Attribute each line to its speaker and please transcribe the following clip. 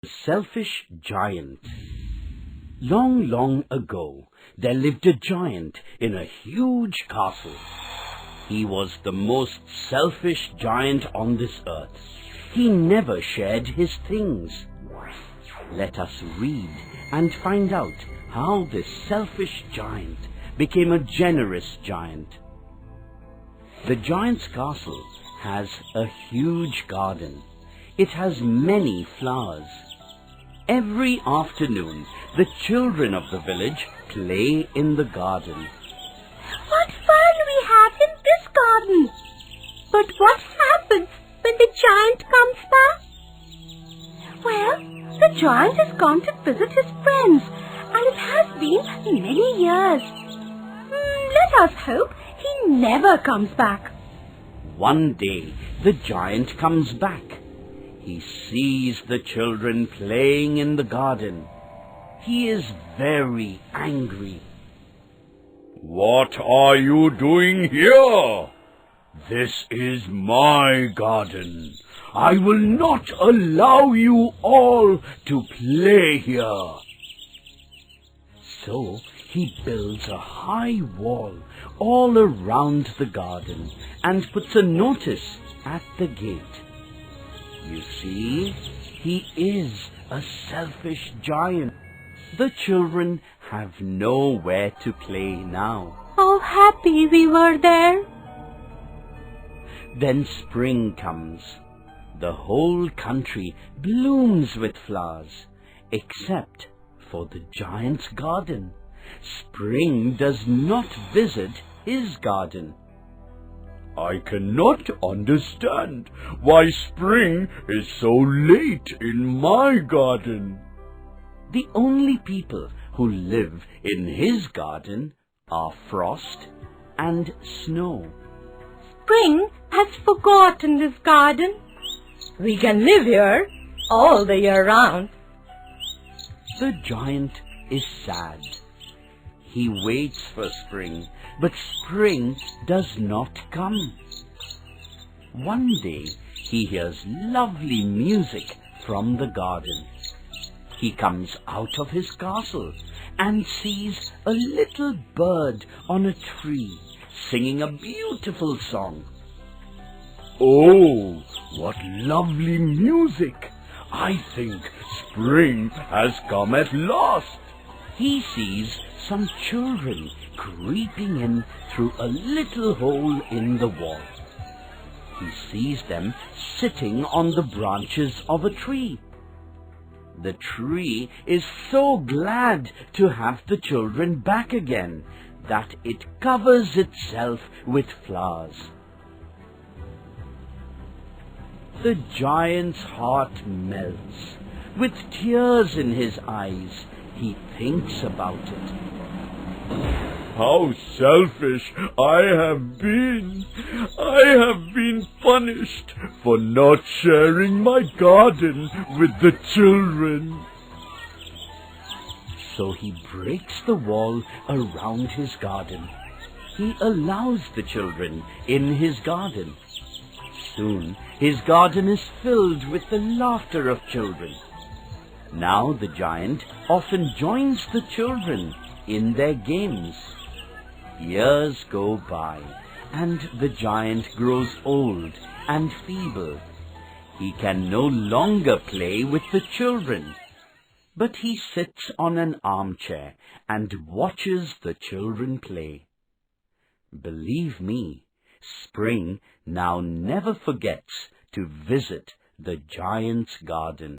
Speaker 1: Selfish Giant. Long, long ago, there lived a giant in a huge castle. He was the most selfish giant on this earth. He never shared his things. Let us read and find out how this selfish giant became a generous giant. The giant's castle has a huge garden. It has many flowers. Every afternoon, the children of the village play in the garden.
Speaker 2: What fun we have in this garden! But what happens when the giant comes back? Well, the giant has gone to visit his friends, and it has been many years. Let us hope he never comes back.
Speaker 1: One day, the giant comes back. He sees the children playing in the garden. He is very angry.
Speaker 3: "What are you doing here? This is my garden. I will not allow you all to play here."
Speaker 1: So he builds a high wall all around the garden and puts a notice at the gate. You see, he is a selfish giant. The children have nowhere to play now.
Speaker 2: How happy we were there!
Speaker 1: Then spring comes. The whole country blooms with flowers, except for the giant's garden. Spring does not visit his garden.
Speaker 3: I cannot understand why spring is so late in my garden.
Speaker 1: The only people who live in his garden are frost and snow.
Speaker 2: Spring has forgotten this garden. We can live here all the year round.
Speaker 1: The giant is sad. He waits for spring, but spring does not come. One day, he hears lovely music from the garden. He comes out of his castle and sees a little bird on a tree singing a beautiful song.
Speaker 3: "Oh, what lovely music! I think spring has come at last."
Speaker 1: He sees some children creeping in through a little hole in the wall. He sees them sitting on the branches of a tree. The tree is so glad to have the children back again that it covers itself with flowers. The giant's heart melts. With tears in his eyes, he thinks about it.
Speaker 3: How selfish I have been! I have been punished for not sharing my garden with the children.
Speaker 1: So he breaks the wall around his garden. He allows the children in his garden. Soon his garden is filled with the laughter of children. Now the giant often joins the children in their games. Years go by, and the giant grows old and feeble. He can no longer play with the children, but he sits on an armchair and watches the children play. Believe me, spring now never forgets to visit the giant's garden.